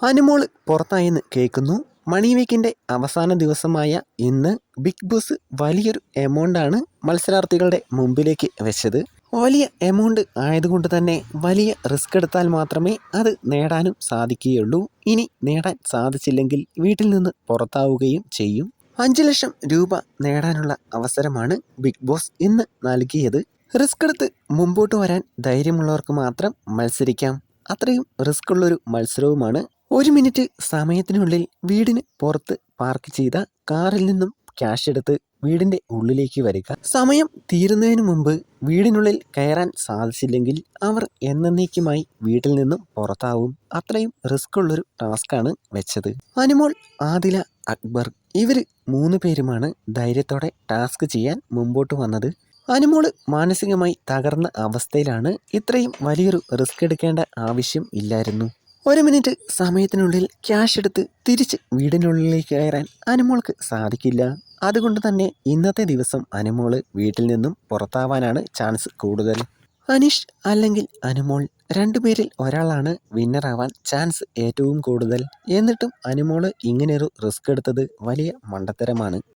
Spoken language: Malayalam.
അനുമോള് പുറത്തായെന്ന് കേൾക്കുന്നു. മണി വീക്കിൻ്റെ അവസാന ദിവസമായ ഇന്ന് ബിഗ് ബോസ് വലിയൊരു എമൗണ്ടാണ് മത്സരാർത്ഥികളുടെ മുമ്പിലേക്ക് വെച്ചത്. വലിയ എമൗണ്ട് ആയതുകൊണ്ട് തന്നെ വലിയ റിസ്ക് എടുത്താൽ മാത്രമേ അത് നേടാനും സാധിക്കുകയുള്ളൂ. ഇനി നേടാൻ സാധിച്ചില്ലെങ്കിൽ വീട്ടിൽ നിന്ന് പുറത്താവുകയും ചെയ്യും. 5 ലക്ഷം രൂപ നേടാനുള്ള അവസരമാണ് ബിഗ് ബോസ് ഇന്ന് നൽകിയത്. റിസ്ക് എടുത്ത് മുമ്പോട്ട് വരാൻ ധൈര്യമുള്ളവർക്ക് മാത്രം മത്സരിക്കാം. അത്രയും റിസ്ക് ഉള്ളൊരു മത്സരവുമാണ്. 1 മിനിറ്റ് സമയത്തിനുള്ളിൽ വീടിന് പുറത്ത് പാർക്ക് ചെയ്ത കാറിൽ നിന്നും ക്യാഷ് എടുത്ത് വീടിൻ്റെ ഉള്ളിലേക്ക് വരിക. സമയം തീരുന്നതിന് മുമ്പ് വീടിനുള്ളിൽ കയറാൻ സാധിച്ചില്ലെങ്കിൽ അവർ എന്നേക്കുമായി വീട്ടിൽ നിന്നും പുറത്താവും. അത്രയും റിസ്ക് ഉള്ളൊരു ടാസ്ക്കാണ് വെച്ചത്. അനുമോൾ, ആദില, അക്ബർ ഇവർ 3 പേരുമാണ് ധൈര്യത്തോടെ ടാസ്ക് ചെയ്യാൻ മുമ്പോട്ട് വന്നത്. അനുമോള് മാനസികമായി തകർന്ന അവസ്ഥയിലാണ്. ഇത്രയും വലിയൊരു റിസ്ക് എടുക്കേണ്ട ആവശ്യം ഇല്ലായിരുന്നു. 1 മിനിറ്റ് സമയത്തിനുള്ളിൽ ക്യാഷ് എടുത്ത് തിരിച്ച് വീടിനുള്ളിലേക്ക് കയറാൻ അനുമോൾക്ക് സാധിക്കില്ല. അതുകൊണ്ട് തന്നെ ഇന്നത്തെ ദിവസം അനുമോള് വീട്ടിൽ നിന്നും പുറത്താവാനാണ് ചാൻസ് കൂടുതൽ. അനീഷ് അല്ലെങ്കിൽ അനുമോൾ, 2 പേരിൽ ഒരാളാണ് വിന്നറാവാൻ ചാൻസ് ഏറ്റവും കൂടുതൽ. എന്നിട്ടും അനുമോള് ഇങ്ങനെയൊരു റിസ്ക് എടുത്തത് വലിയ മണ്ടത്തരമാണ്.